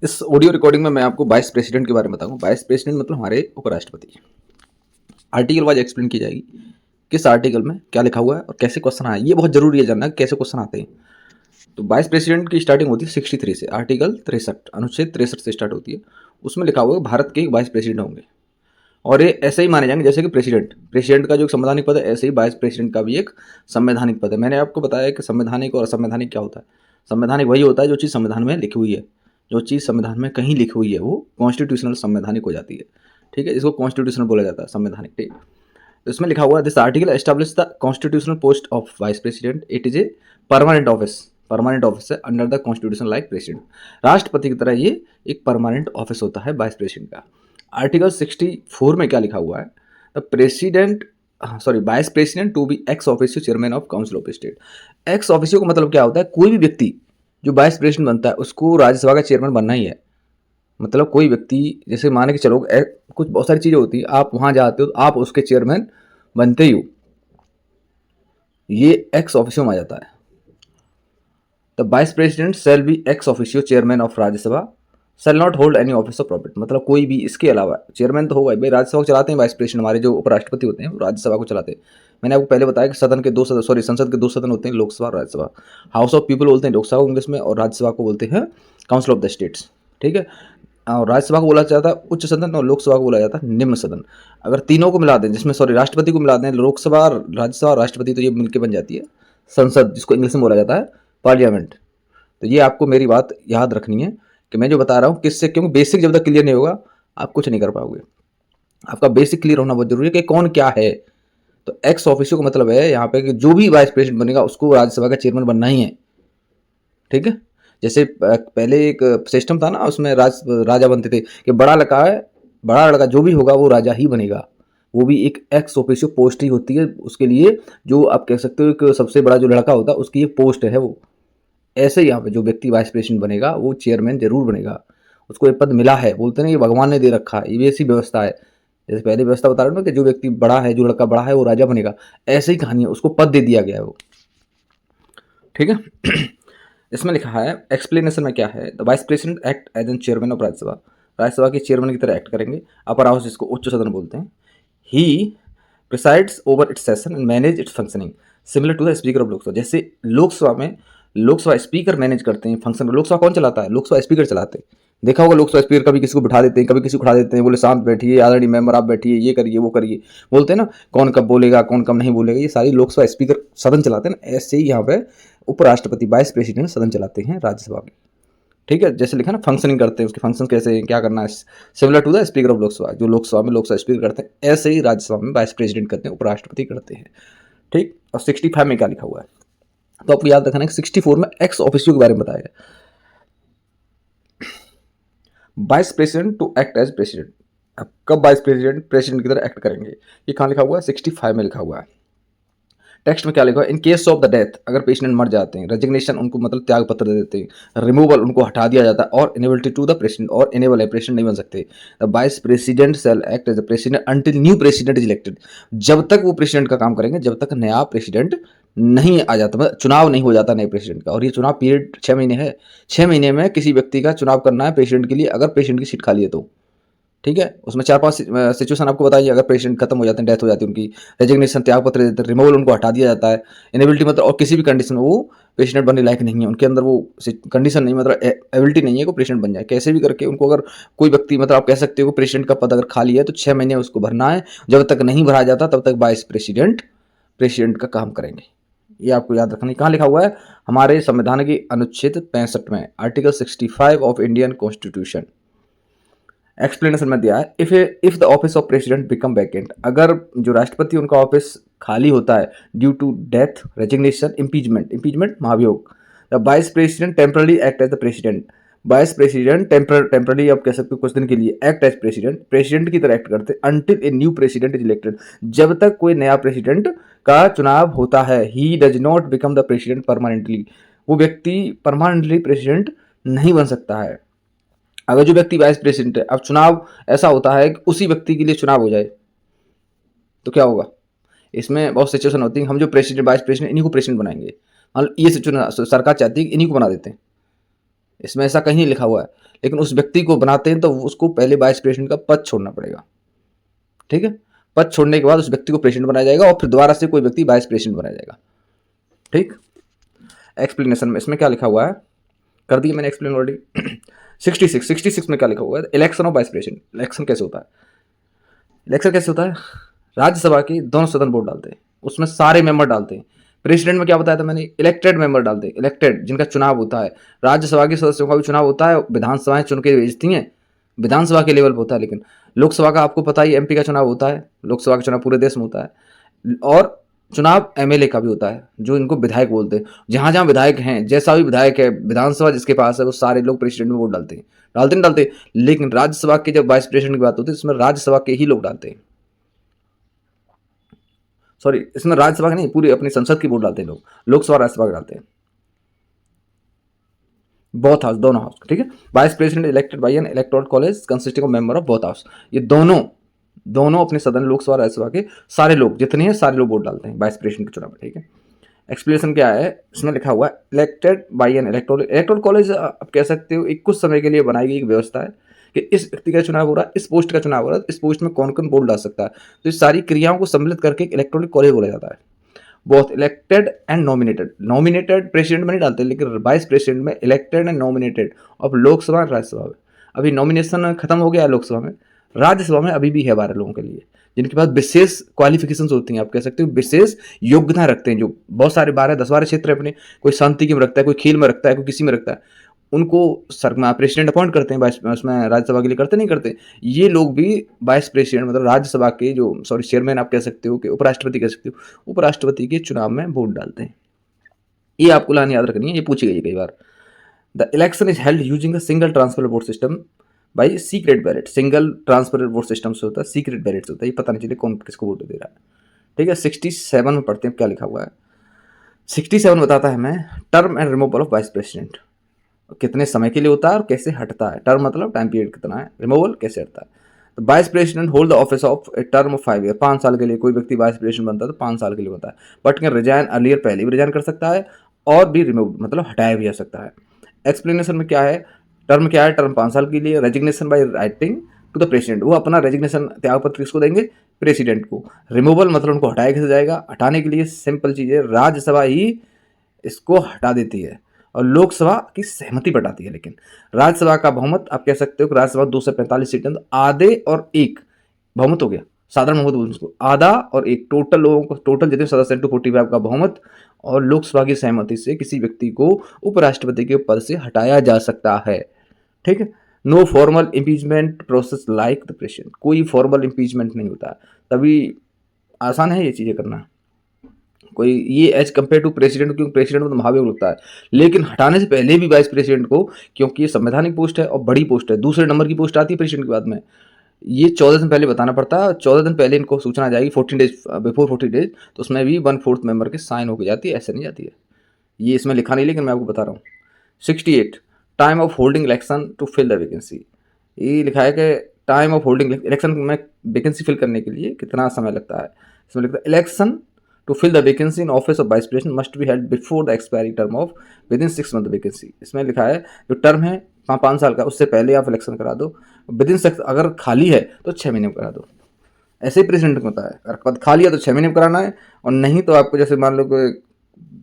इस audio recording में मैं आपको वाइस प्रेसिडेंट के बारे में बताऊंगा। वाइस प्रेसिडेंट मतलब हमारे उपराष्ट्रपति। आर्टिकल वाइज एक्सप्लेन की जाएगी किस आर्टिकल में क्या लिखा हुआ है और कैसे क्वेश्चन आए। ये बहुत जरूरी है जानना कि कैसे क्वेश्चन आते हैं। तो वाइस प्रेसिडेंट की स्टार्टिंग होती है 63 से, आर्टिकल 63 अनुच्छेद 63 से स्टार्ट होती है। उसमें लिखा हुआ है भारत के वाइस प्रेसिडेंट होंगे और ये ऐसे ही माने जाएंगे जैसे कि प्रेसिडेंट प्रेसिडेंट का जो संवैधानिक पद है, ऐसे ही वाइस प्रेसिडेंट का भी एक संवैधानिक पद है। मैंने आपको बताया कि संवैधानिक और असंवैधानिक क्या होता है। संवैधानिक वही होता है जो चीज़ संविधान में लिखी हुई है। जो चीज़ संविधान में कहीं लिखी हुई है वो कॉन्स्टिट्यूशनल संवैधानिक हो जाती है। ठीक है, इसको कॉन्स्टिट्यूशनल बोला जाता है, संवैधानिक। ठीक, तो इसमें लिखा हुआ है this article establish the constitutional post of vice president. It is a permanent office. Permanent office है under the constitution like president. राष्ट्रपति की तरह ये एक परमानेंट ऑफिस होता है वाइस प्रेसिडेंट का। आर्टिकल 64 में क्या लिखा हुआ है, the president vice president to be ex officio chairman of council of state. Ex officio का मतलब क्या होता है, कोई भी व्यक्ति जो वाइस प्रेसिडेंट बनता है उसको राज्यसभा का चेयरमैन बनना ही है। मतलब कोई व्यक्ति, जैसे माने कि चलो कुछ बहुत सारी चीज़ें होती हैं, आप वहाँ जाते हो तो आप उसके चेयरमैन बनते ही हो, ये एक्स ऑफिशियो में आ जाता है। The vice president shall be ex officio chairman of Rajya Sabha shall not hold any office of profit. मतलब कोई भी इसके अलावा, चेयरमैन तो होगा भाई, राज्यसभा को चलाते हैं वाइस प्रेसिडेंट, हमारे जो उपराष्ट्रपति होते हैं वो राज्यसभा को चलाते हैं। मैंने आपको पहले बताया कि सदन के दो सदन, संसद के दो सदन होते हैं, लोकसभा और राज्यसभा। हाउस ऑफ पीपल बोलते हैं लोकसभा को इंग्लिश में, और राज्यसभा को बोलते हैं काउंसिल ऑफ द स्टेट्स। ठीक है, और राज्यसभा को बोला जाता है उच्च सदन और लोकसभा को बोला जाता है निम्न सदन। अगर तीनों को मिला दें, जिसमें राष्ट्रपति को मिला दें, लोकसभा, राज्यसभा और राष्ट्रपति, तो ये मिलकर बन जाती है संसद, जिसको इंग्लिश में बोला जाता है पार्लियामेंट। तो ये आपको मेरी बात याद रखनी है कि मैं जो बता रहा हूँ किससे, क्योंकि बेसिक जब तक क्लियर नहीं होगा आप कुछ नहीं कर पाओगे। आपका बेसिक क्लियर होना बहुत जरूरी है कि कौन क्या है। तो एक्स ऑफिशियो का मतलब है यहाँ पे कि जो भी वाइस प्रेसिडेंट बनेगा उसको राज्यसभा का चेयरमैन बनना ही है। ठीक है, जैसे पहले एक सिस्टम था ना, उसमें राजा बनते थे कि बड़ा लड़का जो भी होगा वो राजा ही बनेगा। वो भी एक एक्स ऑफिशियो पोस्ट ही होती है उसके लिए, जो आप कह सकते हो कि सबसे बड़ा जो लड़का होता है उसकी एक पोस्ट है वो। ऐसे ही यहाँ पे जो व्यक्ति वाइस प्रेसिडेंट बनेगा वो चेयरमैन जरूर बनेगा, उसको ये पद मिला है। बोलते हैं ये भगवान ने दे रखा है, ये ऐसी व्यवस्था है। जैसे पहले व्यवस्था बता रहा हूँ ना कि जो व्यक्ति बड़ा है, जो लड़का बड़ा है वो राजा बनेगा, ऐसे ही कहानी है, उसको पद दे दिया गया है वो। ठीक है इसमें लिखा है एक्सप्लेनेशन में क्या है, the vice president act as an chairman of Rajya Sabha. Rajya Sabha के चेयरमैन की तरह एक्ट करेंगे। अपर हाउस जिसको उच्च सदन बोलते हैं। He presides over its session and manage its functioning similar to the speaker of Lok Sabha. जैसे लोकसभा में लोकसभा स्पीकर मैनेज करते हैं फंक्शन। लोकसभा कौन चलाता है, लोकसभा स्पीकर चलाते हैं। देखा होगा लोकसभा स्पीकर कभी किसी को बिठा देते हैं, कभी किसी को उठा देते हैं, बोले शांत बैठिए, आदरणीय मेंबर आप बैठिए, ये करिए वो करिए, बोलते हैं ना कौन कब बोलेगा कौन कब नहीं बोलेगा। ये सारी लोकसभा स्पीकर सदन चलाते हैं ना, ऐसे ही यहाँ पे उपराष्ट्रपति वाइस प्रेसिडेंट सदन चलाते हैं राज्यसभा में। ठीक है, जैसे लिखा ना फंक्शनिंग करते हैं, उसके फंक्शन कैसे हैं, क्या करना है, similar to the speaker of Lok Sabha. जो लोकसभा में लोकसभा स्पीकर करते हैं, ऐसे ही राज्यसभा में वाइस प्रेसिडेंट करते हैं, उपराष्ट्रपति करते हैं। ठीक, और 65 में क्या लिखा हुआ है, तो आपको याद रखना है कि 64 में एक्स ऑफिसियो के बारे में बताया गया। Vice president to act as president. अब कब वाइस प्रेसिडेंट प्रेसिडेंट की तरह एक्ट करेंगे, ये कहाँ लिखा हुआ है, 65 में लिखा हुआ है। टेक्स्ट में क्या लिखा है, in case of the death, अगर पेशेंट मर जाते हैं, रेजिग्नेशन उनको मतलब त्याग पत्र दे देते हैं, रिमूवल उनको हटा दिया जाता है, और इनेबिलिटी टू द प्रेसिडेंट, और इनेबल है प्रेसिडेंट नहीं बन सकते। The vice president shall act as the president until new president is elected. जब तक वो प्रेसिडेंट का काम करेंगे, जब तक नया प्रेसिडेंट नहीं आ जाता, मतलब चुनाव नहीं हो जाता नए प्रेसिडेंट का। और ये चुनाव पीरियड 6 महीने है। 6 महीने में किसी व्यक्ति का चुनाव करना है प्रेसिडेंट के लिए, अगर प्रेसिडेंट की सीट खाली है तो। ठीक है, उसमें 4-5 सिचुएशन आपको बताइए। अगर पेशेंट खत्म हो जाते हैं, डेथ हो जाती है उनकी, रेजिग्नेशन त्याग पत्र देते हैं, रिमूवल उनको हटा दिया जाता है, इनेबिलिटी मतलब, और किसी भी कंडीशन में वो पेशेंट बनने लायक नहीं है, उनके अंदर वो कंडीशन नहीं, मतलब एबिलिटी नहीं है कि पेशेंट बन जाए। कैसे भी करके उनको, अगर कोई व्यक्ति, मतलब आप कह सकते हो पेशेंट का पद अगर खाली है तो 6 महीने उसको भरना है। जब तक नहीं भरा जाता तब तक वाइस प्रेसिडेंट प्रेसिडेंट का काम करेंगे। ये आपको याद रखना है। कहाँ लिखा हुआ है, हमारे संविधान के अनुच्छेद 65 में, article 65 of Indian constitution. Explanation में दिया है, if the office of president become vacant, अगर जो राष्ट्रपति उनका ऑफिस खाली होता है due to death, resignation, impeachment महाभियोग, the vice president temporarily act as the president. Vice president temporarily, आप कह सकते हो कुछ दिन के लिए, एक्ट एज प्रेसिडेंट की तरह एक्ट करते हैं until a new president is elected, जब तक कोई नया प्रेसिडेंट का चुनाव होता है। He does not become the president permanently, वो व्यक्ति परमानेंटली प्रेसिडेंट नहीं बन सकता है। अगर जो व्यक्ति वाइस प्रेसिडेंट है, अब चुनाव ऐसा होता है कि उसी व्यक्ति के लिए चुनाव हो जाए तो क्या होगा, इसमें बहुत सिचुएशन होती है। हम जो प्रेसिडेंट वाइस प्रेसिडेंट इन्हीं को प्रेसिडेंट बनाएंगे, मतलब ये सिचुएशन सरकार चाहती है कि इन्हीं को बना देते हैं। इसमें ऐसा कहीं नहीं लिखा हुआ है, लेकिन उस व्यक्ति को बनाते हैं तो उसको पहले वाइस प्रेसिडेंट का पद छोड़ना पड़ेगा। ठीक है, पद छोड़ने के बाद उस व्यक्ति को प्रेसिडेंट बनाया जाएगा और फिर दोबारा से कोई व्यक्ति वाइस प्रेसिडेंट बनाया जाएगा। ठीक, एक्सप्लेनेशन में इसमें क्या लिखा हुआ है, कर दिया मैंने एक्सप्लेन ऑलरेडी। 66 में क्या लिखा हुआ है, election of vice president. Election कैसे होता है? इलेक्शन कैसे होता है? राज्यसभा के दोनों सदन वोट डालते हैं, उसमें सारे मेंबर डालते हैं। प्रेसिडेंट में क्या बताया था मैंने, इलेक्टेड मेंबर डालते हैं, इलेक्टेड जिनका चुनाव होता है। राज्यसभा के सदस्यों का भी चुनाव होता है, विधानसभाएं चुन के भेजती हैं, विधानसभा के लेवल पर होता है। लेकिन लोकसभा का आपको पता ही, एमपी का चुनाव होता है, लोकसभा का चुनाव पूरे देश में होता है। और चुनाव एमएलए का भी होता है, जो इनको विधायक बोलते हैं। जहां जहां विधायक हैं, जैसा भी विधायक है, विधानसभा जिसके पास है, वो सारे लोग प्रेसिडेंट में वोट डालते हैं, डालते नहीं डालते। लेकिन राज्यसभा के जब वाइस प्रेसिडेंट की बात होती है, इसमें राज्यसभा के ही लोग डालते हैं। सॉरी, इसमें राज्यसभा का नहीं, पूरी अपनी संसद की वोट डालते हैं लोग, लोकसभा राज्यसभा के डालते हैं, बोथ हाउस, दोनों हाउस। ठीक है, vice president elected by N electoral college consisting of member of both house. ये दोनों अपने सदन, लोकसभा राज्यसभा के सारे लोग जितने हैं, सारे लोग वोट डालते हैं वाइस प्रेसिडेंट के चुनाव में। ठीक है, एक्सप्लेनेशन क्या है, इसमें लिखा हुआ है elected by N electoral college. आप कह सकते हो एक कुछ समय के लिए बनाई गई एक व्यवस्था है कि इस व्यक्ति का चुनाव हो रहा है, इस पोस्ट का चुनाव हो रहा है, इस पोस्ट में कौन कौन वोट डाल सकता है। तो इस सारी क्रियाओं को सम्मिलित करके एक इलेक्टोरल कॉलेज बोला जाता है। Both elected and nominated president में नहीं डालते, लेकिन वाइस प्रेसिडेंट में elected and nominated of Lok Sabha और राज्यसभा में। अभी नॉमिनेशन खत्म हो गया है लोकसभा में, राज्यसभा में अभी भी है 12 लोगों के लिए, जिनके पास विशेष क्वालिफिकेशंस होती हैं, आप कह सकते हो विशेष योग्यता रखते हैं। जो बहुत सारे 10-12 क्षेत्र अपने, कोई शांति में रखता है, कोई खेल में रखता है, कोई किसी में रखता है, उनको प्रेसिडेंट अपॉइंट करते हैं, उसमें राज्यसभा के लिए करते नहीं करते। ये लोग भी वाइस प्रेसिडेंट मतलब राज्यसभा के जो चेयरमैन आप कह सकते हो, कि उपराष्ट्रपति कह सकते हो, उपराष्ट्रपति के चुनाव में वोट डालते हैं। ये आपको लाइन याद रखनी है, ये पूछी गई है कई बार। The election is held using a single transfer vote system by secret ballot. Single transfer vote system से होता है, सीक्रेट बैलेट से होता है, ये पता नहीं चले कौन किसको वोट दे रहा है। ठीक है, 67 में पढ़ते हैं क्या लिखा हुआ है। 67 बताता है हमें term and removal of vice president, कितने समय के लिए होता है और कैसे हटता है। टर्म मतलब टाइम पीरियड कितना है, रिमूवल कैसे हटता है। तो vice president hold the office of a term of 5 year, 5 साल के लिए कोई व्यक्ति वाइस प्रेसिडेंट बनता है तो 5 साल के लिए बनता है। बट कैन रिजाइन अर्लियर, पहले भी रिजाइन कर सकता है, और भी रिमूव मतलब हटाया भी जा सकता है। एक्सप्लेनेशन में क्या है, टर्म क्या है, टर्म 5 साल के लिए। Resignation by writing to the president, वो अपना रेजिग्नेशन त्याग पत्र किसको देंगे, प्रेसिडेंट को। रिमूवल मतलब उनको हटाया कैसे जाएगा, हटाने के लिए सिंपल चीज़ है, राज्यसभा ही इसको हटा देती है और लोकसभा की सहमति बताती है। लेकिन राज्यसभा का बहुमत, आप कह सकते हो कि राज्यसभा 245 सीटें, तो आधे और एक बहुमत हो गया, साधारण बहुमत बोलते हैं उसको, आधा और एक, टोटल लोगों को, टोटल जितने सदस्य 245 का बहुमत और लोकसभा की सहमति से किसी व्यक्ति को उपराष्ट्रपति के पद से हटाया जा सकता है। ठीक है, no formal impeachment process like the president, कोई फॉर्मल इम्पीचमेंट नहीं होता, तभी आसान है ये चीज़ें करना कोई, ये एज कम्पेयर टू प्रेसिडेंट, क्योंकि प्रेसिडेंट में तो महाभियोग लगता है। लेकिन हटाने से पहले भी वाइस प्रेसिडेंट को, क्योंकि ये संवैधानिक पोस्ट है और बड़ी पोस्ट है, दूसरे नंबर की पोस्ट आती है प्रेसिडेंट के बाद में, ये 14 दिन पहले बताना पड़ता है। 14 दिन पहले इनको सूचना आ जाएगी, 14 डेज बिफोर 40 डेज, तो उसमें भी 1/4 मेंबर के साइन होकर जाती है, ऐसे नहीं जाती है। ये इसमें लिखा नहीं, लेकिन मैं आपको बता रहा हूँ। 68 time of holding election to fill the vacancy, ये लिखा है कि टाइम ऑफ होल्डिंग इलेक्शन में वैकेंसी फिल करने के लिए कितना समय लगता है। इसमें लिखता है election to fill the vacancy in office of vice president must be held before the expiry term of within 6 month vacancy. इसमें लिखा है जो टर्म है 5 साल का, उससे पहले आप इलेक्शन करा दो, विद इन 6, अगर खाली है तो 6 महीने में करा दो। ऐसे ही प्रेसिडेंट को होता है, अगर पद खाली है तो 6 महीने में कराना है, और नहीं तो आपको जैसे मान लो कि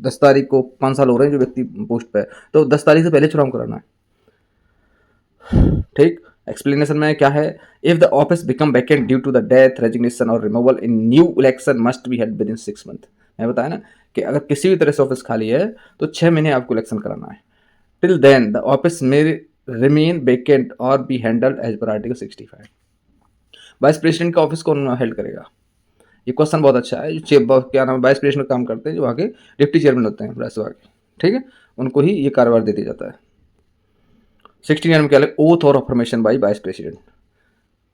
10 तारीख को 5 साल हो रहे हैं जो व्यक्ति पोस्ट पे है, तो 10 तारीख से पहले चुनाव कराना है। ठीक, एक्सप्लेनेशन में क्या है, if the office become vacant due to the death, resignation और removal in new election must be held within 6 month. मैं बताया ना कि अगर किसी भी तरह से ऑफिस खाली है तो 6 महीने आपको इलेक्शन कराना है। Till then the office may remain vacant और be handled as per article 65। Vice president का ऑफिस कौन हेल्ड करेगा, ये क्वेश्चन बहुत अच्छा है। जो क्या नाम है, वाइस प्रेसिडेंट काम करते हैं, जो वहाँ के डिप्टी चेयरमैन होते हैं राज्यसभा के, ठीक है, उनको ही ये कार्यभार दे दिया जाता है। 69 में क्या है, ओथ और affirmation by vice president.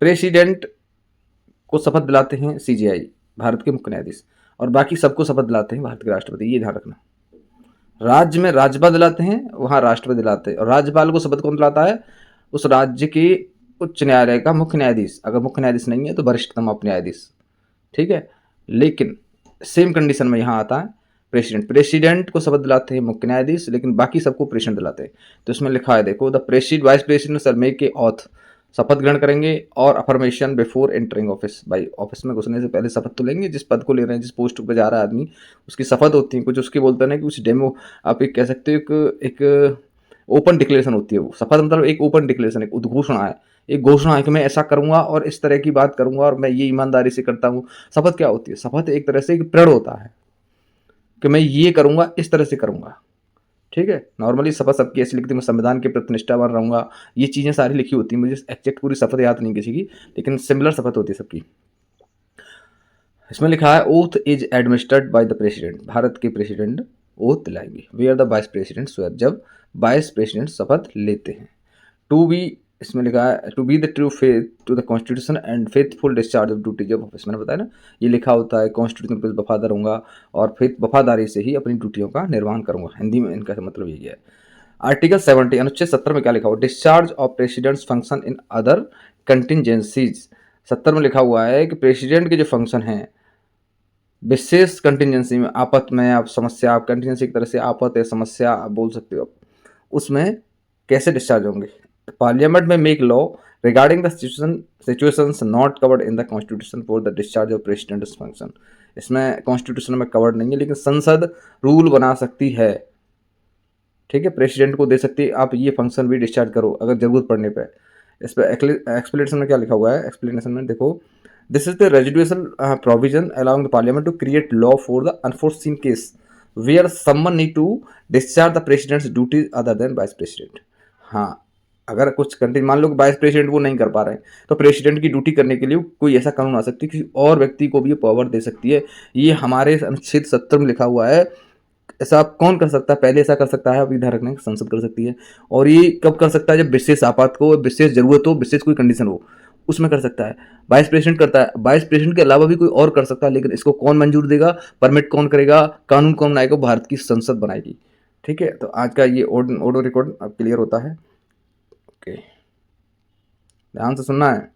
President को शपथ दिलाते हैं CJI, भारत के मुख्य न्यायाधीश, और बाकी सबको शपथ दिलाते हैं भारत के राष्ट्रपति, ये ध्यान रखना। राज्य में राज्यपाल दिलाते हैं, वहाँ राष्ट्रपति दिलाते हैं, और राज्यपाल को शपथ कौन दिलाता है, उस राज्य के उच्च न्यायालय का मुख्य न्यायाधीश, अगर मुख्य न्यायाधीश नहीं है तो वरिष्ठतम न्यायाधीश। ठीक है, लेकिन सेम कंडीशन में यहाँ आता है, प्रेसिडेंट, प्रेसिडेंट को शपथ दिलाते हैं मुख्य न्यायाधीश, लेकिन बाकी सबको प्रेसिडेंट दिलाते हैं। तो इसमें लिखा है देखो, the president vice president shell make a auth, शपथ ग्रहण करेंगे और अफर्मेशन बिफोर एंटरिंग ऑफिस, भाई ऑफिस में घुसने से पहले शपथ तो लेंगे। जिस पद को ले रहे हैं, जिस पोस्ट पे जा रहा है आदमी, उसकी शपथ होती है। कुछ उसके बोलते हैं ना कि कुछ डेमो, आप एक कह सकते हो एक ओपन डिक्लेरेशन होती है। वो शपथ मतलब एक ओपन डिक्लेरेशन, एक उद्घोषणा है, एक घोषणा है कि मैं ऐसा करूंगा और इस तरह की बात करूंगा और मैं ये ईमानदारी से करता हूँ। शपथ क्या होती है? शपथ एक तरह से एक प्रण होता है कि मैं ये करूंगा, इस तरह से करूंगा। ठीक है, नॉर्मली शपथ सबकी ऐसी लिखती है, मैं संविधान के प्रति निष्ठावान रहूंगा, ये चीजें सारी लिखी होती हैं। मुझे एग्जैक्ट पूरी शपथ याद नहीं किसी की, लेकिन सिमिलर शपथ होती है सबकी। इसमें लिखा है oath is administered by the president, Bharat के प्रेसिडेंट ओथ दिलाएंगे। Where the vice president swear, जब वाइस प्रेसिडेंट शपथ लेते हैं। टू बी, इसमें लिखा है to be the true faith to the constitution and faithful discharge of duties of office. मैंने बताया ना, ये लिखा होता है कॉन्स्टिट्यूशन पर वफादार रहूंगा और फेथ वफादारी से ही अपनी ड्यूटियों का निर्वहन करूंगा। हिंदी में इनका मतलब यही है। आर्टिकल 70 अनुच्छेद 70 में क्या लिखा हुआ? Discharge of president's function in other contingencies. 70 में लिखा हुआ है कि प्रेसिडेंट के जो फंक्शन हैं विशेष कंटिजेंसी में, आफत में, आप समस्या, आप कंटिजेंसी की तरह से आफत है, समस्या आप बोल सकते हो, उसमें कैसे डिस्चार्ज होंगे। पार्लियामेंट में make law regarding the situations not covered in the constitution for the discharge of president function. इसमें कॉन्स्टिट्यूशन में कवर्ड नहीं है, लेकिन संसद रूल बना सकती है। ठीक है, प्रेसिडेंट को दे सकती है आप ये फंक्शन भी डिस्चार्ज करो अगर जरूरत पड़ने पे। इस पर एक्सप्लेनेशन में क्या लिखा हुआ है? एक्सप्लेनेशन में देखो, this is the residual provision allowing the parliament to create law for the unforeseen case where someone need to discharge the president's duties other than vice president. हाँ, अगर कुछ कंट्री, मान लो कि वाइस प्रेसिडेंट वो नहीं कर पा रहे हैं, तो प्रेसिडेंट की ड्यूटी करने के लिए कोई ऐसा कानून आ सकती है, किसी और व्यक्ति को भी ये पावर दे सकती है। ये हमारे अनुच्छेद 70 में लिखा हुआ है। ऐसा आप कौन कर सकता है? पहले ऐसा कर सकता है, अभी ध्यान रखना, संसद कर सकती है। और ये कब कर सकता है? जब विशेष आपात को, विशेष जरूरत हो, विशेष कोई कंडीशन हो, उसमें कर सकता है। वाइस प्रेसिडेंट करता है, वाइस प्रेसिडेंट के अलावा भी कोई और कर सकता है, लेकिन इसको कौन मंजूर देगा, परमिट कौन करेगा, कानून कौन बनाएगा? भारत की संसद बनाएगी। ठीक है, तो आज का ये ऑडियो रिकॉर्ड अब क्लियर होता है। ओके, ध्यान से सुनना है।